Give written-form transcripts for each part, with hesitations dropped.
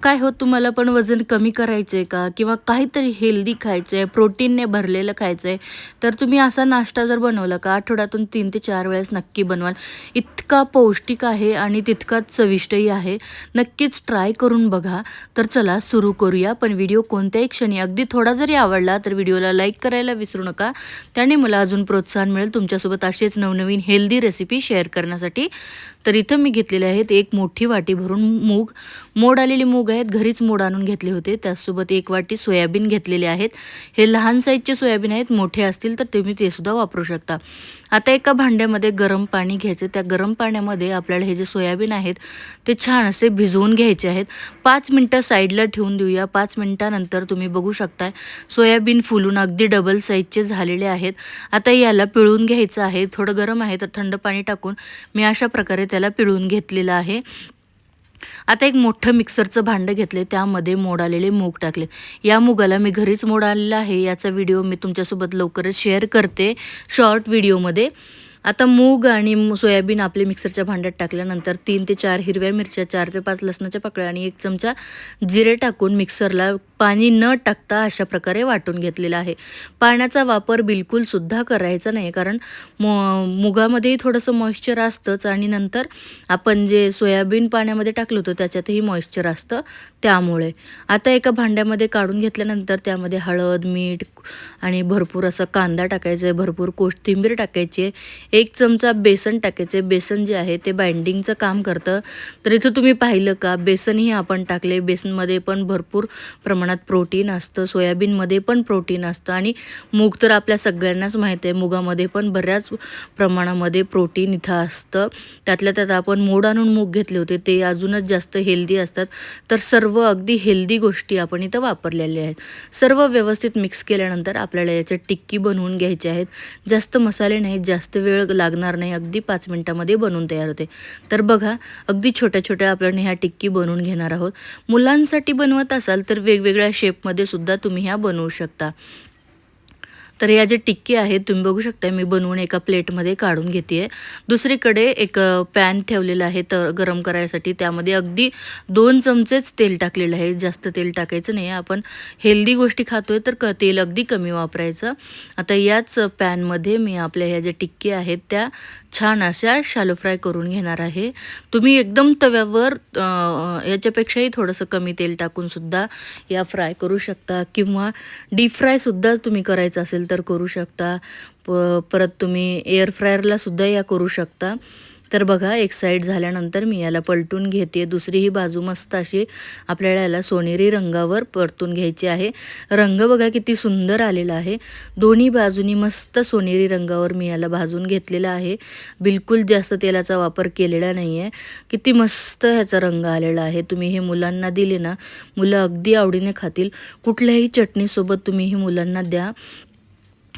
काय हो तुम्हाला पण वजन कमी करायचं आहे का? किंवा काहीतरी हेल्दी खायचं आहे, प्रोटीनने भरलेलं खायचं आहे, तर तुम्ही असा नाश्ता जर बनवला का आठवड्यातून 3 ते 4 वेळेस नक्की बनवाल. इतका पौष्टिक आहे आणि तितकाच चविष्टही आहे. नक्कीच ट्राय करून बघा. तर चला सुरू करूया. पण व्हिडिओ कोणत्याही क्षणी अगदी थोडा जरी आवडला तर व्हिडिओला लाईक करायला विसरू नका. त्याने मला अजून प्रोत्साहन मिळेल तुमच्यासोबत असेच नवनवीन हेल्दी रेसिपी शेअर करण्यासाठी. तर इथं मी घेतलेले आहेत एक मोठी वाटी भरून मूग. मोड आलेले मूग आहेत, घरीच मोड आणून घेतले होते. त्याचसोबत 1 वाटी सोयाबीन घेतलेले आहेत. हे लहान साईजचे सोयाबीन आहेत, मोठे असतील तर तुम्ही ते सुद्धा वापरू शकता. आता एका भांड्यामध्ये गरम पाणी घ्यायचं. त्या गरम पाण्यामध्ये आपल्याला हे जे सोयाबीन आहेत ते छान असे भिजवून घ्यायचे आहेत. 5 मिनिटं साईडला ठेवून देऊया. 5 मिनिटानंतर तुम्ही बघू शकताय सोयाबीन फुलून अगदी डबल साईजचे झालेले आहेत. आता याला पिळून घ्यायचं आहे. थोडं गरम आहे तर थंड पाणी टाकून मी अशा प्रकारे त्याला पिळून घेतलेलं आहे. आता एक मोठं मिक्सरचं भांडं घेतले, त्यामध्ये मोड आलेले मूग टाकले. या मुगाला मी घरीच मोड आलेला आहे. याचा व्हिडिओ मी तुमच्यासोबत लवकरच शेअर करते शॉर्ट व्हिडिओमध्ये. आता मूग आणि सोयाबीन आपले मिक्सरच्या भांड्यात टाकल्यानंतर 3 ते 4 हिरव्या मिरच्या, 4 ते 5 लसणाच्या पाकळ्या आणि 1 चमचा जिरे टाकून मिक्सरला पाणी न टाकता अशा प्रकारे वाटून घेतलेला आहे. पाण्याचा वापर बिलकुलसुद्धा करायचा नाही, कारण मुगामध्येही थोडंसं मॉइश्चर असतंच आणि नंतर आपण जे सोयाबीन पाण्यामध्ये टाकलं होतं त्याच्यातही मॉइश्चर असतं त्यामुळे. आता एका भांड्यामध्ये काढून घेतल्यानंतर त्यामध्ये हळद, मीठ आणि भरपूर असा कांदा टाकायचा आहे, भरपूर कोथिंबीर टाकायची आहे, 1 चमचा बेसन टाकायचे. बेसन जे आहे ते बाइंडिंगचं काम करतं. तर इथं तुम्ही पाहिलं का बेसनही आपण टाकले. बेसनमध्ये पण भरपूर प्रमाणात प्रोटीन असतं, सोयाबीनमध्ये पण प्रोटीन असतं आणि मूग तर आपल्या सगळ्यांनाच माहीत आहे, मुगामध्ये पण बऱ्याच प्रमाणामध्ये प्रोटीन इथं असतं. त्यातल्या त्यात आपण मोड आणून मूग घेतले होते ते अजूनच जास्त हेल्दी असतात. तर सर्व अगदी हेल्दी गोष्टी आपण इथं वापरलेल्या आहेत. सर्व व्यवस्थित मिक्स केल्यानंतर आपल्याला याच्या टिक्की बनवून घ्यायच्या आहेत. जास्त मसाले नाहीत, जास्त वेळ लागणार नाही, अगदी 5 मिनिटामध्ये बनवून तयार होते. तर बघा अगदी छोट्या-छोट्या आपण ह्या टिक्की बनवून घेणार आहोत. मुलांसाठी बनवत असाल तर वेगवेगळ्या शेपमध्ये सुद्धा तुम्ही ह्या बनवू शकता. तर या जे टिक्की आहेत तुम्ही बघू शकता मी बनवून एका प्लेटमध्ये काढून घेते. दुसरीकडे एक पॅन ठेवलेला आहे तर गरम करायसाठी. त्यामध्ये अगदी 2 चमचेच तेल टाकलेलं आहे. जास्त तेल टाकायचं नाही. आपण हेल्दी गोष्टी खातोय तर तेल अगदी कमी वापरायचं. आता याच पॅनमध्ये मी आपल्या ह्या ज्या टिक्की आहेत त्या छान अशा शॅलो फ्राय करून घेणार आहे. तुम्ही एकदम तव्यावर याच्यापेक्षाही थोडंसं कमी तेल टाकून सुद्धा या फ्राय करू शकता किंवा डीप फ्रायसुद्धा तुम्ही करायचं असेल तर करू शकता. परत तुम्ही एअर फ्रायरला सुद्धा या करू शकता. तर बघा एक साईड झाल्यानंतर मी याला पलटून घेते. दुसरीही बाजू मस्त अशी आपल्याला याला सोनेरी रंगावर परतून घ्यायची आहे. रंग बघा किती सुंदर आलेला आहे. दोन्ही बाजूनी मस्त सोनेरी रंगावर मी याला भाजून घेतलेला आहे. बिलकुल जास्त तेलाचा वापर केलेला नाही आहे. किती मस्त ह्याचा रंग आलेला आहे. तुम्ही हे मुलांना दिले ना, मुलं अगदी आवडीने खातील. कुठल्याही चटणीसोबत तुम्ही हे मुलांना द्या.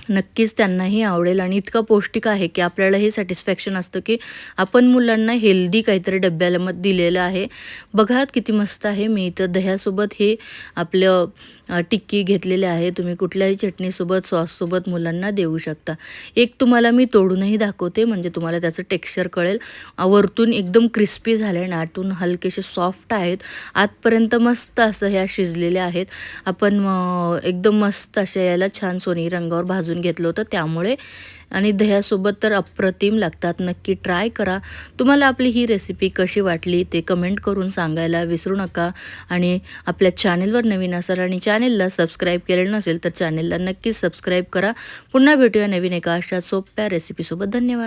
नक्कीच त्यांनाही आवडेल आणि इतकं पौष्टिक आहे की आपल्याला हे सॅटिस्फॅक्शन असतं की आपण मुलांना हेल्दी काहीतरी डब्याला दिलेलं आहे. बघा किती मस्त आहे. मी इथं दह्यासोबत हे आपलं टिक्की घेतलेले आहे. तुम्ही कुठल्याही चटणीसोबत, सॉससोबत मुलांना देऊ शकता. एक तुम्हाला मी तोडूनही दाखवते म्हणजे तुम्हाला त्याचं टेक्स्चर कळेल. वरतून एकदम क्रिस्पी झाले आणि आतून हलकेसे सॉफ्ट आहेत. आतपर्यंत मस्त असं ह्या शिजलेल्या आहेत. आपण एकदम मस्त अशा याला छान सोनेरी रंगावर भाजून घेतलं होतं त्यामुळे आणि दह्यासोबत तर अप्रतिम लागतात. नक्की ट्राय करा. तुम्हाला आपली ही रेसिपी कशी वाटली ते कमेंट करून सांगायला विसरू नका आणि आपल्या चॅनेलवर नवीन असाल आणि चॅनेलला सबस्क्राईब केलेलं नसेल तर चॅनेलला नक्कीच सबस्क्राईब करा. पुन्हा भेटूया नवीन एका अशा सोप्या रेसिपीसोबत. धन्यवाद.